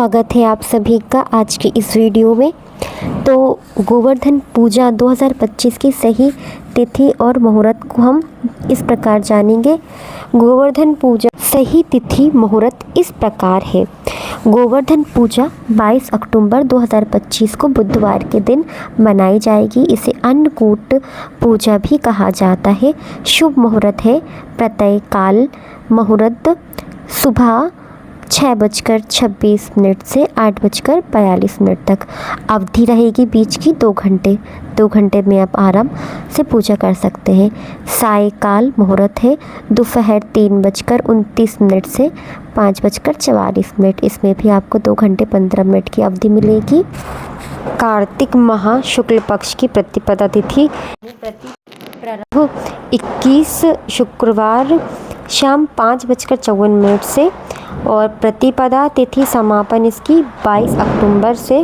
स्वागत है आप सभी का आज की इस वीडियो में। तो गोवर्धन पूजा 2025 की सही तिथि और मुहूर्त को हम इस प्रकार जानेंगे। गोवर्धन पूजा सही तिथि मुहूर्त इस प्रकार है। गोवर्धन पूजा 22 अक्टूबर 2025 को बुधवार के दिन मनाई जाएगी। इसे अन्नकूट पूजा भी कहा जाता है। शुभ मुहूर्त है प्रातः काल मुहूर्त सुबह 6:26 से 8:42 तक। अवधि रहेगी बीच की 2 घंटे। 2 घंटे में आप आराम से पूजा कर सकते हैं। सायकाल मुहूर्त है दोपहर 3:29 से 5:44। इसमें भी आपको 2 घंटे 15 मिनट की अवधि मिलेगी। कार्तिक माह शुक्ल पक्ष की प्रतिपदा तिथि 21 शुक्रवार शाम 5:54 से और प्रतिपदा तिथि समापन इसकी 22 अक्टूबर से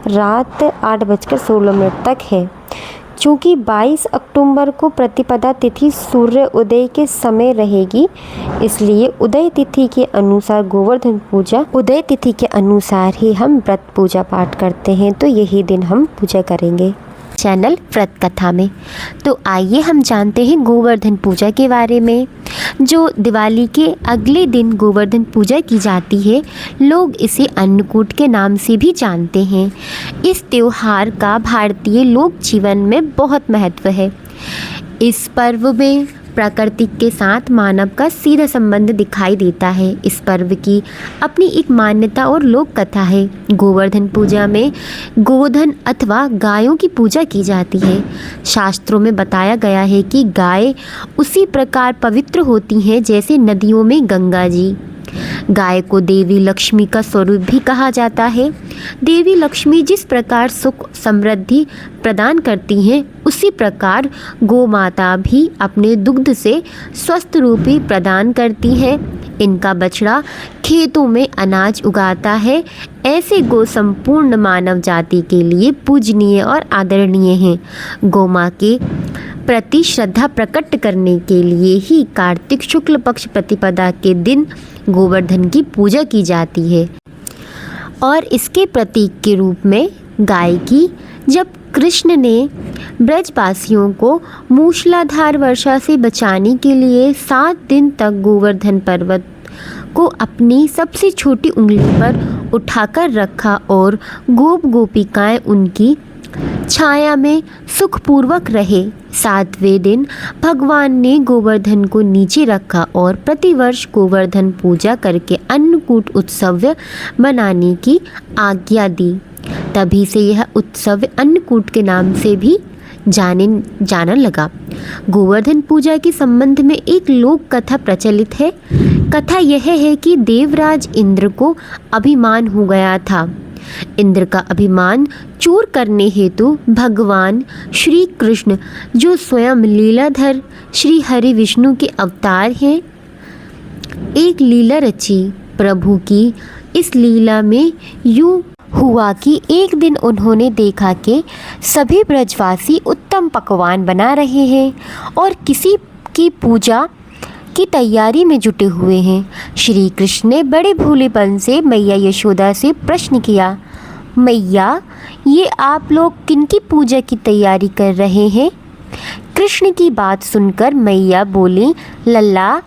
रात 8:16 तक है। चूँकि 22 अक्टूबर को प्रतिपदा तिथि सूर्य उदय के समय रहेगी, इसलिए उदय तिथि के अनुसार गोवर्धन पूजा उदय तिथि के अनुसार ही हम व्रत पूजा पाठ करते हैं। तो यही दिन हम पूजा करेंगे चैनल व्रत कथा में। तो आइए हम जानते हैं गोवर्धन पूजा के बारे में। जो दिवाली के अगले दिन गोवर्धन पूजा की जाती है, लोग इसे अन्नकूट के नाम से भी जानते हैं। इस त्योहार का भारतीय लोक जीवन में बहुत महत्व है। इस पर्व में प्रकृति के साथ मानव का सीधा संबंध दिखाई देता है। इस पर्व की अपनी एक मान्यता और लोक कथा है। गोवर्धन पूजा में गोधन अथवा गायों की पूजा की जाती है। शास्त्रों में बताया गया है कि गाय उसी प्रकार पवित्र होती हैं जैसे नदियों में गंगा जी। गाय को देवी लक्ष्मी का स्वरूप भी कहा जाता है। देवी लक्ष्मी जिस प्रकार सुख समृद्धि प्रदान करती हैं, उसी प्रकार गौ माता भी अपने दुग्ध से स्वस्थ रूपी प्रदान करती है। इनका बछड़ा खेतों में अनाज उगाता है। ऐसे गौ संपूर्ण मानव जाति के लिए पूजनीय और आदरणीय हैं। गौ माँ के प्रति श्रद्धा प्रकट करने के लिए ही कार्तिक शुक्ल पक्ष प्रतिपदा के दिन गोवर्धन की पूजा की जाती है। और इसके प्रतीक के रूप में गाय की जब कृष्ण ने ब्रजवासियों को मूसलाधार वर्षा से बचाने के लिए 7 दिन तक गोवर्धन पर्वत को अपनी सबसे छोटी उंगली पर उठाकर रखा और गोप गोपिकाएं उनकी छाया में सुखपूर्वक रहे। 7वें दिन भगवान ने गोवर्धन को नीचे रखा और प्रतिवर्ष गोवर्धन पूजा करके अन्नकूट उत्सव मनाने की आज्ञा दी। तभी से यह उत्सव अन्नकूट के नाम से भी जाना लगा। गोवर्धन पूजा के संबंध में एक लोक कथा प्रचलित है। कथा यह है कि देवराज इंद्र को अभिमान हो गया था। इंद्र का अभिमान चूर करने हेतु भगवान श्री कृष्ण, जो स्वयं लीलाधर श्री हरि विष्णु के अवतार हैं, एक लीला रची। प्रभु की इस लीला में यूं हुआ कि एक दिन उन्होंने देखा कि सभी ब्रजवासी उत्तम पकवान बना रहे हैं और किसी की पूजा की तैयारी में जुटे हुए हैं। श्री कृष्ण ने बड़े भोलेपन से मैया यशोदा से प्रश्न किया, मैया, ये आप लोग किनकी पूजा की तैयारी कर रहे हैं? कृष्ण की बात सुनकर मैया बोली, लल्ला,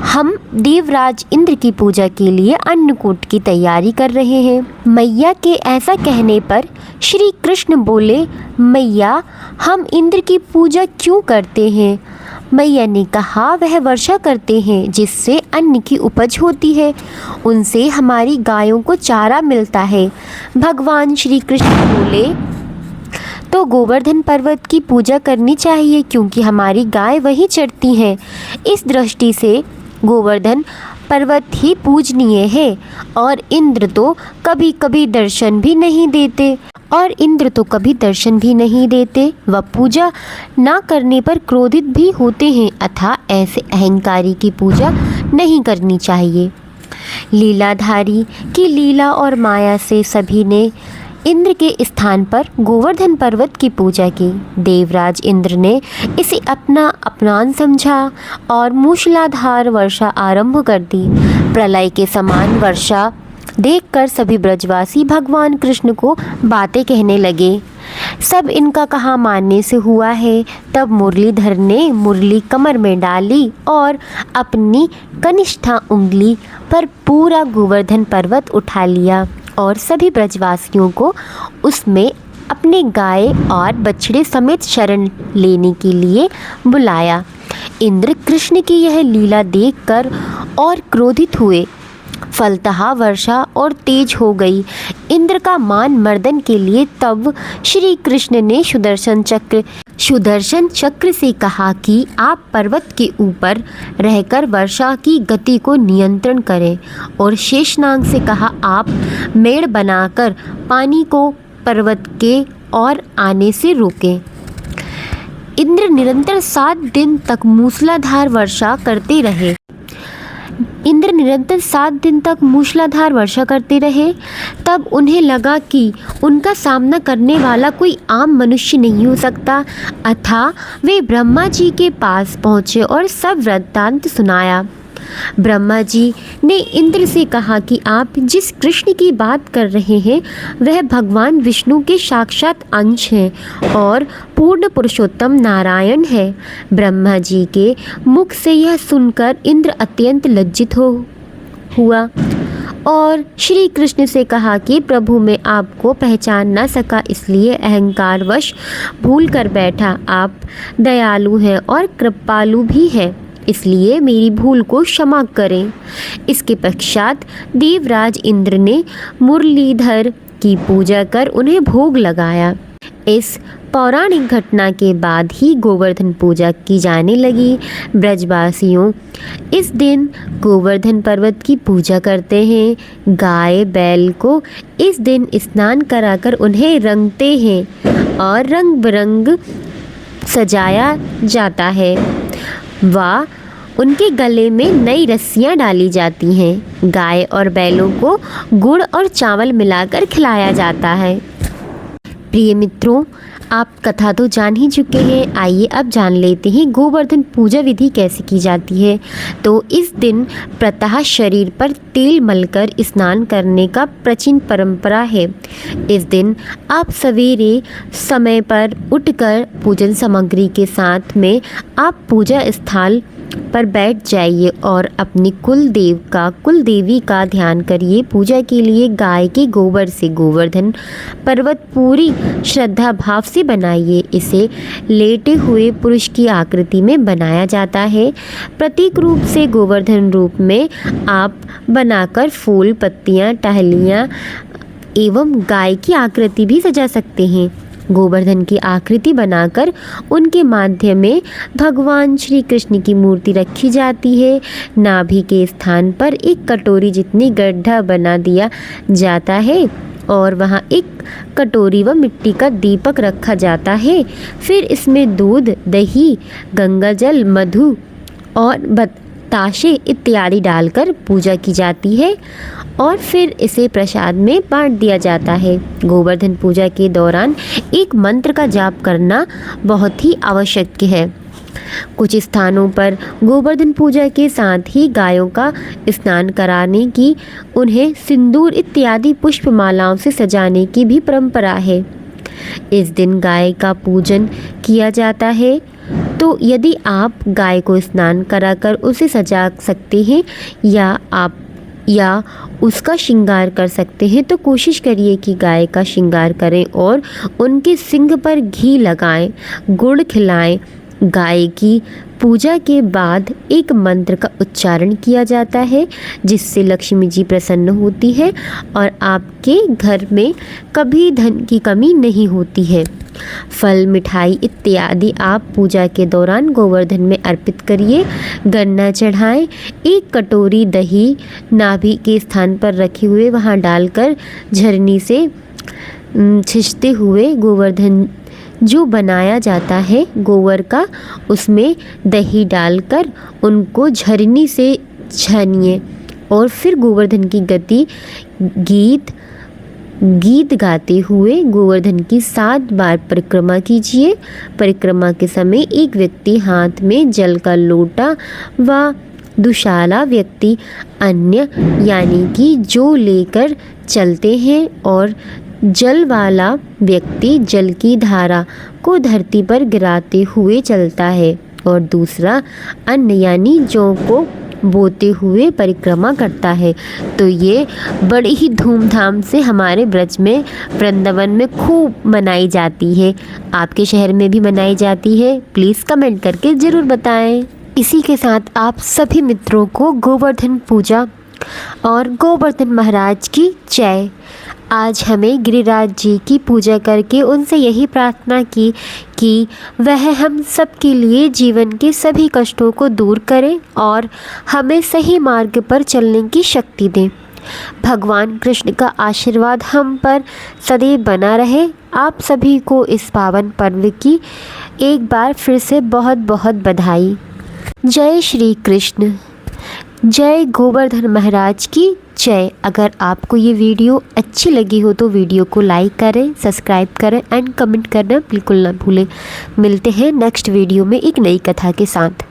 हम देवराज इंद्र की पूजा के लिए अन्नकूट की तैयारी कर रहे हैं। मैया के ऐसा कहने पर श्री कृष्ण बोले, मैया, हम इंद्र की पूजा क्यों करते हैं? मैया ने कहा, वह वर्षा करते हैं जिससे अन्न की उपज होती है। उनसे हमारी गायों को चारा मिलता है। भगवान श्री कृष्ण बोले, तो गोवर्धन पर्वत की पूजा करनी चाहिए क्योंकि हमारी गाय वहीं चरती हैं। इस दृष्टि से गोवर्धन पर्वत ही पूजनीय है। और इंद्र तो कभी कभी दर्शन भी नहीं देते वह पूजा ना करने पर क्रोधित भी होते हैं। अतः ऐसे अहंकारी की पूजा नहीं करनी चाहिए। लीलाधारी की लीला और माया से सभी ने इंद्र के स्थान पर गोवर्धन पर्वत की पूजा की। देवराज इंद्र ने इसे अपना अपमान समझा और मूसलाधार वर्षा आरंभ कर दी। प्रलय के समान वर्षा देखकर सभी ब्रजवासी भगवान कृष्ण को बातें कहने लगे। सब इनका कहा मानने से हुआ है। तब मुरलीधर ने मुरली कमर में डाली और अपनी कनिष्ठा उंगली पर पूरा गोवर्धन पर्वत उठा लिया और सभी ब्रजवासियों को उसमें अपने गाय और बछड़े समेत शरण लेने के लिए बुलाया। इंद्र कृष्ण की यह लीला देखकर और क्रोधित हुए। फलतः वर्षा और तेज हो गई। इंद्र का मान मर्दन के लिए तब श्री कृष्ण ने सुदर्शन चक्र से कहा कि आप पर्वत के ऊपर रहकर वर्षा की गति को नियंत्रण करें, और शेषनाग से कहा आप मेड़ बनाकर पानी को पर्वत के और आने से रोकें। इंद्र निरंतर 7 दिन तक मूसलाधार वर्षा करते रहे। तब उन्हें लगा कि उनका सामना करने वाला कोई आम मनुष्य नहीं हो सकता। अतः वे ब्रह्मा जी के पास पहुँचे और सब वृत्तांत सुनाया। ब्रह्मा जी ने इंद्र से कहा कि आप जिस कृष्ण की बात कर रहे हैं वह भगवान विष्णु के साक्षात अंश हैं और पूर्ण पुरुषोत्तम नारायण है। ब्रह्मा जी के मुख से यह सुनकर इंद्र अत्यंत लज्जित हुआ और श्री कृष्ण से कहा कि प्रभु मैं आपको पहचान न सका, इसलिए अहंकारवश भूल कर बैठा। आप दयालु हैं और कृपालु भी हैं, इसलिए मेरी भूल को क्षमा करें। इसके पश्चात देवराज इंद्र ने मुरलीधर की पूजा कर उन्हें भोग लगाया। इस पौराणिक घटना के बाद ही गोवर्धन पूजा की जाने लगी। ब्रजवासियों इस दिन गोवर्धन पर्वत की पूजा करते हैं। गाय बैल को इस दिन स्नान कराकर उन्हें रंगते हैं और रंग बिरंग सजाया जाता है व उनके गले में नई रस्सियाँ डाली जाती हैं। गाय और बैलों को गुड़ और चावल मिलाकर खिलाया जाता है। प्रिय मित्रों, आप कथा तो जान ही चुके हैं। आइए अब जान लेते हैं गोवर्धन पूजा विधि कैसे की जाती है। तो इस दिन प्रातः शरीर पर तेल मलकर स्नान करने का प्राचीन परंपरा है। इस दिन आप सवेरे समय पर उठकर पूजन सामग्री के साथ में आप पूजा स्थल पर बैठ जाइए और अपनी कुलदेवी का ध्यान करिए। पूजा के लिए गाय के गोबर से गोवर्धन पर्वत पूरी श्रद्धा भाव से बनाइए। इसे लेटे हुए पुरुष की आकृति में बनाया जाता है। प्रतीक रूप से गोवर्धन रूप में आप बनाकर फूल, पत्तियां, टहनियाँ एवं गाय की आकृति भी सजा सकते हैं। गोवर्धन की आकृति बनाकर उनके माध्य में भगवान श्री कृष्ण की मूर्ति रखी जाती है। नाभि के स्थान पर एक कटोरी जितनी गड्ढा बना दिया जाता है और वहाँ एक कटोरी व मिट्टी का दीपक रखा जाता है। फिर इसमें दूध, दही, गंगाजल, मधु और बताशे इत्यादि डालकर पूजा की जाती है और फिर इसे प्रसाद में बांट दिया जाता है। गोवर्धन पूजा के दौरान एक मंत्र का जाप करना बहुत ही आवश्यक है। कुछ स्थानों पर गोवर्धन पूजा के साथ ही गायों का स्नान कराने की, उन्हें सिंदूर इत्यादि पुष्पमालाओं से सजाने की भी परंपरा है। इस दिन गाय का पूजन किया जाता है। तो यदि आप गाय को स्नान कराकर उसे सजा सकते हैं या उसका श्रृंगार कर सकते हैं तो कोशिश करिए कि गाय का श्रृंगार करें और उनके सींग पर घी लगाएं, गुड़ खिलाएं। गाय की पूजा के बाद एक मंत्र का उच्चारण किया जाता है जिससे लक्ष्मी जी प्रसन्न होती है और आपके घर में कभी धन की कमी नहीं होती है। फल, मिठाई इत्यादि आप पूजा के दौरान गोवर्धन में अर्पित करिए। गन्ना चढ़ाएं। एक कटोरी दही नाभि के स्थान पर रखे हुए वहां डालकर झरनी से छिंचते हुए गोवर्धन जो बनाया जाता है गोबर का, उसमें दही डालकर उनको झरनी से छानिए और फिर गोवर्धन की गीत गाते हुए गोवर्धन की 7 बार परिक्रमा कीजिए। परिक्रमा के समय एक व्यक्ति हाथ में जल का लोटा व दुशाला व्यक्ति अन्य यानी कि जो लेकर चलते हैं, और जल वाला व्यक्ति जल की धारा को धरती पर गिराते हुए चलता है, और दूसरा अन्न यानी जौ को बोते हुए परिक्रमा करता है। तो ये बड़ी ही धूमधाम से हमारे ब्रज में, वृंदावन में खूब मनाई जाती है। आपके शहर में भी मनाई जाती है? प्लीज़ कमेंट करके ज़रूर बताएं। इसी के साथ आप सभी मित्रों को गोवर्धन पूजा और गोवर्धन महाराज की जय। आज हमें गिरिराज जी की पूजा करके उनसे यही प्रार्थना की कि वह हम सब के लिए जीवन के सभी कष्टों को दूर करें और हमें सही मार्ग पर चलने की शक्ति दें। भगवान कृष्ण का आशीर्वाद हम पर सदैव बना रहे। आप सभी को इस पावन पर्व की एक बार फिर से बहुत बहुत बधाई। जय श्री कृष्ण। जय गोवर्धन महाराज की जय। अगर आपको ये वीडियो अच्छी लगी हो तो वीडियो को लाइक करें, सब्सक्राइब करें एंड कमेंट करना बिल्कुल ना भूलें। मिलते हैं नेक्स्ट वीडियो में एक नई कथा के साथ।